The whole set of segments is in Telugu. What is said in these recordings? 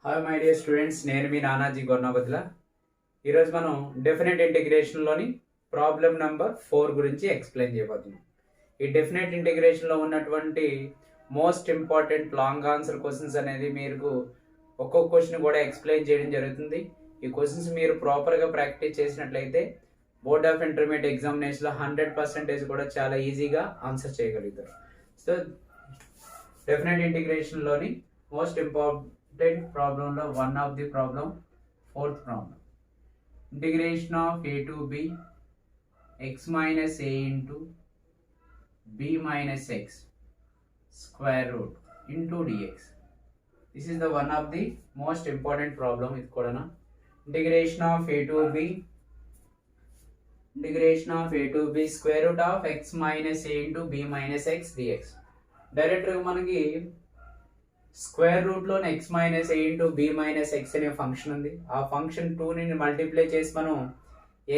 హాయ్ మై డియర్ స్టూడెంట్స్, నేను మీ నానాజీ గొర్నబద్ల. ఈరోజు మనం డెఫినెట్ ఇంటిగ్రేషన్లోని ప్రాబ్లం నెంబర్ 4 గురించి ఎక్స్ప్లెయిన్ చేయబోతున్నాం. ఈ డెఫినెట్ ఇంటిగ్రేషన్లో ఉన్నటువంటి most important long answer questions అనేది మీకు ఒక్కొక్క క్వశ్చన్ కూడా ఎక్స్ప్లెయిన్ చేయడం జరుగుతుంది. ఈ క్వశ్చన్స్ మీరు ప్రాపర్గా ప్రాక్టీస్ చేసినట్లయితే బోర్డ్ ఆఫ్ ఇంటర్మీడియట్ ఎగ్జామినేషన్లో 100% కూడా చాలా ఈజీగా ఆన్సర్ చేయగలుగుతారు. సో డెఫినెట్ ఇంటిగ్రేషన్లోని మోస్ట్ ఇంపార్టెంట్ ప్రాబ్లంలో one of the problem, fourth problem. Integration of a to b x minus a into b minus x square root into dx. This is the one of the most important problem. ఇది కూడా integration of a to b square root of x minus a into b minus x dx. డైరెక్ట్గా మనకి స్క్వేర్ రూట్లో x minus a into b minus X అనే ఫంక్షన్ ఉంది. ఆ ఫంక్షన్ 2ని మల్టిప్లై చేసి మనం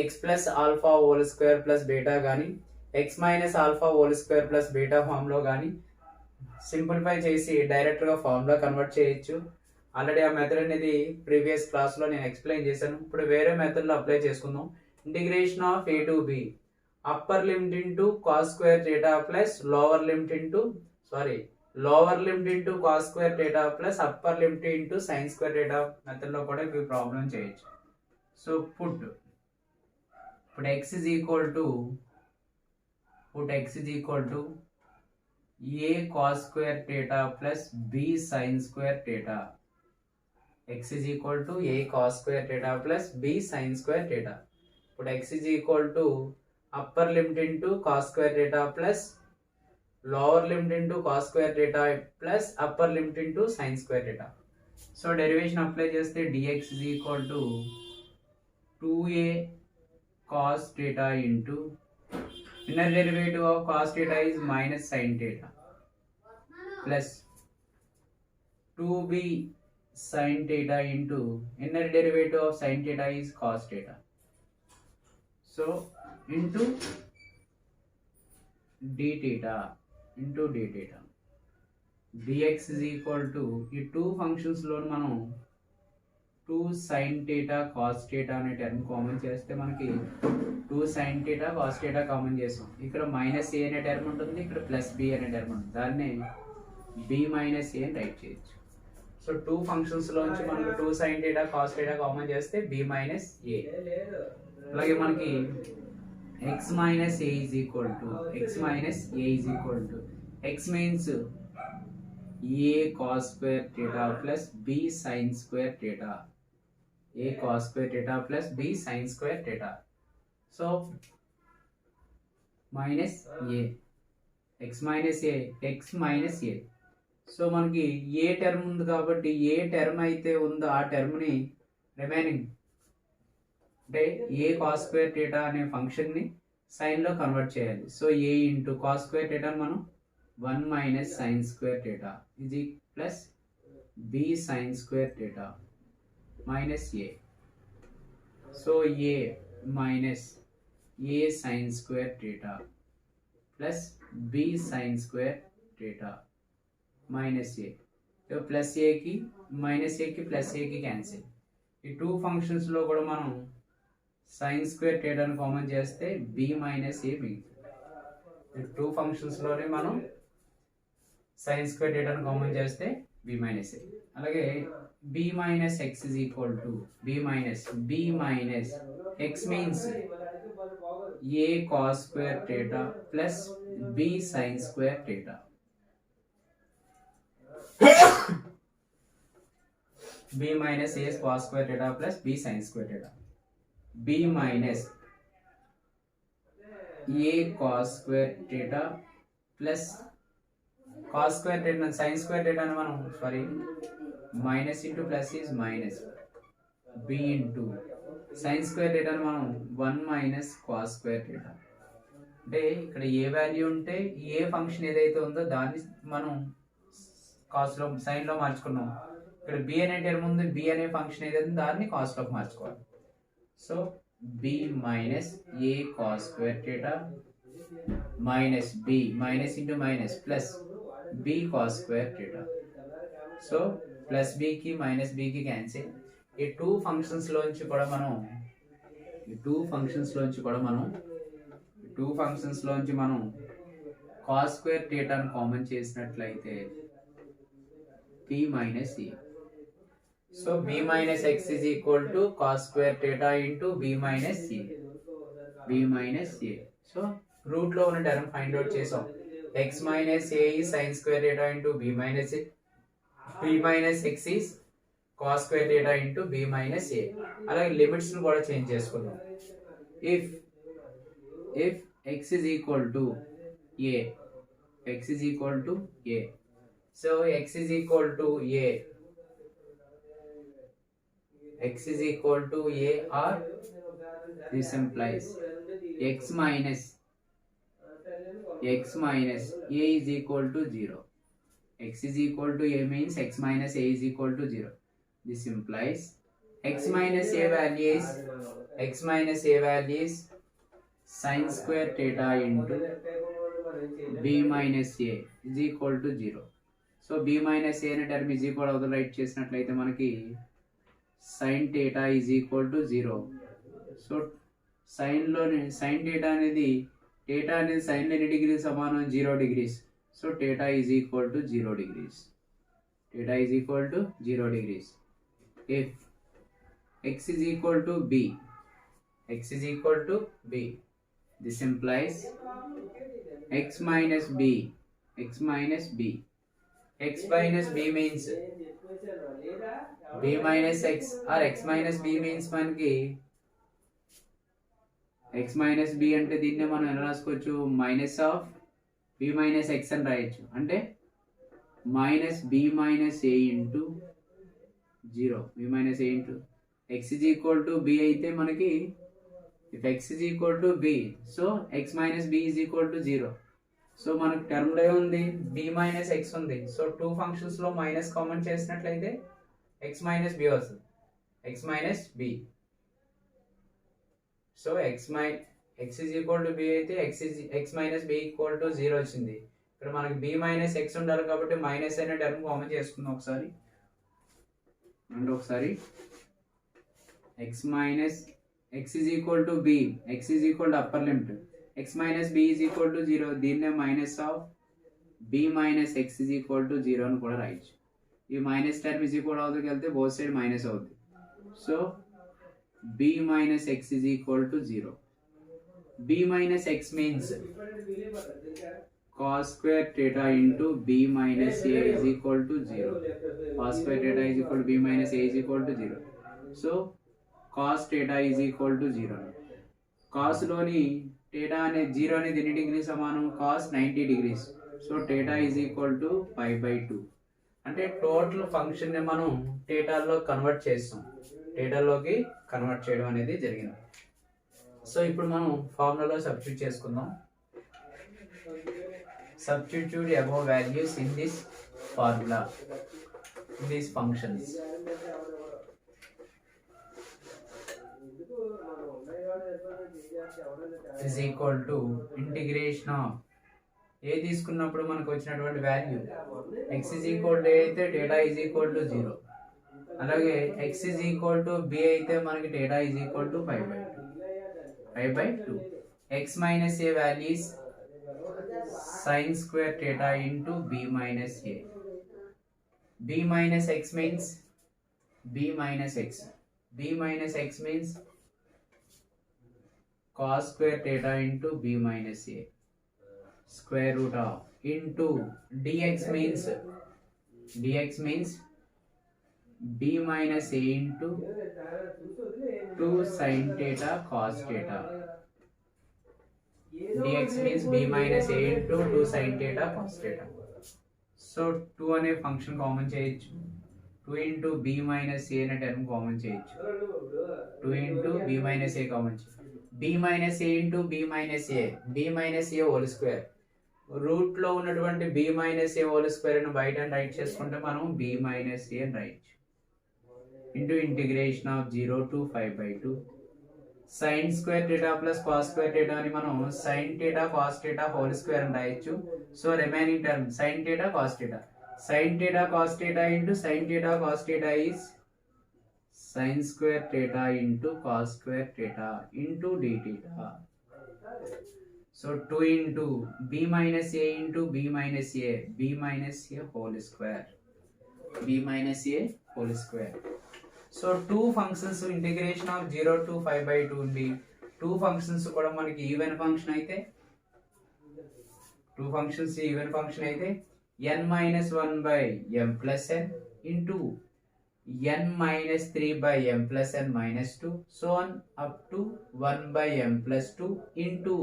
x plus alpha whole square plus beta కానీ x minus alpha whole square plus beta ఫామ్లో కానీ సింప్లిఫై చేసి డైరెక్ట్గా ఫామ్లో కన్వర్ట్ చేయొచ్చు. ఆల్రెడీ ఆ మెథడ్ అనేది ప్రీవియస్ క్లాస్లో నేను ఎక్స్ప్లెయిన్ చేశాను. ఇప్పుడు వేరే మెథడ్లో అప్లై చేసుకుందాం. Integration of a to b upper limit into cos square theta plus lower limit into cos square theta plus upper limit into sine square theta మెథడ్లో కూడా ఈ ప్రాబ్లం చేయొచ్చు. సో ఇప్పుడు x is equal to a cos square theta plus b sin square theta. x is equal to a cos square theta plus b sin square theta. ఇప్పుడు x is equal to upper limit into cos square theta plus lower limit into cos square theta plus upper limit into sin square theta. So derivation apply చేస్తే dx is equal to 2a cos theta into inner derivative of cos theta is minus sin theta plus 2b sin theta into inner derivative of sin theta is cos theta. So into d theta into d theta. dx is equal to ఈ టూ ఫంక్షన్స్లో మనం 2 sin theta cos theta అనే టర్మ్ కామన్ చేస్తే మనకి 2 sin theta cos theta common చేసాం. ఇక్కడ మైనస్ ఏ అనే టర్మ్ ఉంటుంది, ఇక్కడ ప్లస్ బి అనే టర్మ్ ఉంటుంది. దాన్ని b మైనస్ ఏ అని రైట్ చేయొచ్చు. సో టూ ఫంక్షన్స్లోంచి మనకు 2 sin theta cos theta common చేస్తే b మైనస్ ఏ. అలాగే మనకి x minus a is equal to x means a cos square theta plus b sin square theta. So minus a x minus a. So మనకి ఏ టర్మ్ ఉంది కాబట్టి ఏ టర్మ్ అయితే ఉందో ఆ టర్మ్ని రిమైనింగ్ అంటే ఏ కాస్ స్క్వేర్ థీటా అనే ఫంక్షన్ని సైన్లో కన్వర్ట్ చేయాలి. So a into cos square థీటాని మనం 1 మైనస్ సైన్ స్క్వేర్ థీటా ఇది plus b sine square theta minus A. So a minus a sine square theta plus b sine square theta minus a. Plus ఏకి మైనస్ ఏకి ప్లస్ ఏకి క్యాన్సిల్. ఈ టూ ఫంక్షన్స్లో కూడా మనం సైన్ స్క్వేర్ థీటాను కామన్ చేస్తే b మైనస్ ఏ మిగులుతుంది. ఈ టూ ఫంక్షన్స్లోనే మనం సైన్ స్క్వేర్ థీటాను కామన్ చేస్తే b మైనస్ ఏ. అలాగే b minus X is equal to b minus X means a cos square theta plus b sign square theta. b minus a cos square theta plus b sign square theta. b minus a cos square theta plus cos square theta sin square theta అని మనం minus into plus is minus b into sin square theta అని మనం 1 minus cos square theta. అంటే ఇక్కడ ఏ వాల్యూ ఉంటే ఏ ఫంక్షన్ ఏదైతే ఉందో దాన్ని మనం కాస్లో సైన్లో మార్చుకున్నాం. ఇక్కడ b అనే టర్మ్ ఉంది, b అనే ఫంక్షన్ ఏదైతే దాన్ని కాస్లోకి మార్చుకోవాలి. So b minus a cos square theta minus b minus into minus plus b cos square theta. So plus బీకి మైనస్ బీకి క్యాన్సిల్. ఈ టూ ఫంక్షన్స్ లోంచి కూడా మనం కాస్ స్క్వేర్ థీటాను కామన్ చేసినట్లయితే B minus A. So B minus x is equal to cos square theta into B minus A. So root లో ఉన్న టర్మ్ ఫైండ్ అవుట్ చేసాం. x minus a is sin square theta into b minus a. b minus x is cos square theta into b minus a. అలాగే లిమిట్స్ ని కూడా చేంజ్ చేసుకుందాం. if x is equal to a, so x is equal to a or this implies x minus a is equal to 0. X is equal to a means x minus a is equal to 0. This implies x minus a value is sin square theta into b minus a is equal to 0. So b minus a అనే టర్మ్ is equal అవుతుంది రైట్ చేసినట్లయితే మనకి sin theta is equal to 0. So sin theta అనేది sin ఎన్ని డిగ్రీ సమానం 0 degrees. So theta is equal to 0 degrees. If x is equal to b, this implies x minus b. x minus b means b minus x or x minus b means మనకి x minus b అంటే దీన్నే మనం ఎలా రాసుకోవచ్చు, minus of b minus x అని రాయొచ్చు. అంటే minus b minus a into 0. b minus a into x is equal to b అయితే మనకి if x is equal to b, so x minus b is equal to 0. So మనకు టర్మ్ లో ఉంది b minus x ఉంది. సో టూ ఫంక్షన్స్ లో మైనస్ కామన్ చేసినట్లయితే x minus b వస్తుంది. x minus b. So x is equal to b అయితే x minus b equal to 0 వచ్చింది. ఇక్కడ మనకి b minus x ఉండాలి కాబట్టి మైనస్ అనే టర్మ్ కామన్ చేసుకుందాం ఒకసారి. x is equal to b, x is equal to upper limit, x minus b is equal to 0. దీన్నే minus of b minus x is equal to 0 అని కూడా రాయొచ్చు. ఈ మైనస్ టర్మ్ is equal అవుతుంది వెళ్తే బోత్ సైడ్ మైనస్ అవుతుంది. So b minus x is equal to 0. b minus x means cos square theta into b minus a is equal to 0. Cos square theta is equal to b minus a is equal to 0. So cos theta is equal to 0. Cos లోని theta అనే 0 అనేది ఎన్ని డిగ్రీ సమానం, cos 90 degrees. So theta is equal to pi by 2. అంటే టోటల్ ఫంక్షన్ ని మనం theta కన్వర్ట్ చేస్తాం. theta కన్వర్ట్ చేయడం అనేది జరిగింది. సో ఇప్పుడు మనం ఫార్ములాలో సబ్స్టిట్యూట్ చేసుకుందాం. Substitute above values in this formula, in these functions. Is equal to integration of a తీసుకున్నప్పుడు మనకు వచ్చినటువంటి value x is equal to a అయితే theta is equal to 0. అలాగే x is equal to b అయితే మనకి theta is equal to pi by 2. x minus a value is sin square theta into b minus a. b minus x means cos square theta into b minus a square root of into dx means b minus a into 2 sin theta cos theta. dx means b minus a into 2 sin theta cos theta. So 2 అనే ఫంక్షన్ కామన్ చేయొచ్చు. 2 into b minus a అనే టర్మ్ కామన్ చేయొచ్చు. 2 into b minus a common చేయొచ్చు. b minus a into b minus a whole square. Root లో ఉన్నటువంటి b minus a whole square ని బయట రైట్ చేసుకుంటే మనం b minus a అని రాయొచ్చు. into integration of 0 to 5 by 2 sin square theta plus cos square theta అని మనం sin theta cos theta whole square అని రాయొచ్చు. So remaining term sin theta cos theta. sin theta cos theta into sin theta cos theta is sin square theta into cos square theta into d theta. So 2 into b minus a into b minus a whole square, b minus a whole square. So two functions integration of 0 to 5 by 2 ఉంది. Two functions కూడా మనకి ఈవెన్ ఫంక్షన్ అయితే n minus 1 by m plus n into n minus 3 by m plus n minus 2 so on up to 1 by m plus 2 into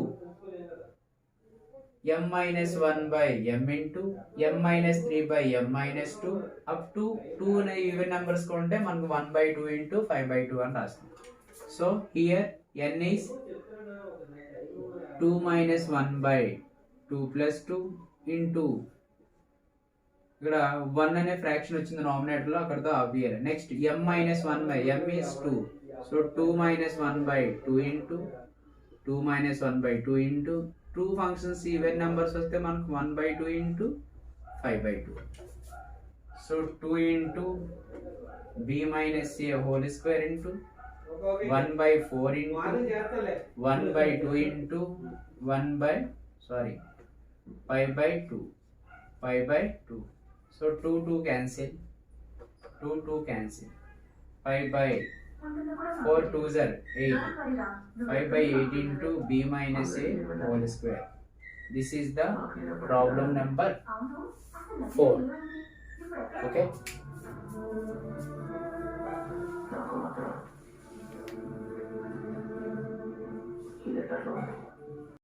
m minus 1 by m into m minus 3 by m minus 2 up to 2 అనే ఈవెన్ నెంబర్స్ కొంటే మనకు 1 by 2 into 5 by 2 అని రాస్తాం. So here n is 2 minus 1 by 2 plus 2 into ఇక్కడ 1 అనే ఫ్రాక్షన్ వచ్చింది నామినేటర్ లో, అక్కడతో ఆబ్వియర్. Next m minus 1 by m is 2, so 2 minus 1 by 2 into 2 minus 1 by 2 into two functions even numbers వస్తే మనకు 1 by 2 into 5 by 2. So 2 into b minus a whole square into 1 by 4 into 1 by 2 into 5 by 2, 5 by 2. So 2 cancel, 2 cancel, 5 by 4 2s are 8, 5 by 8 into b minus a whole square. This is the problem number 4. Okay.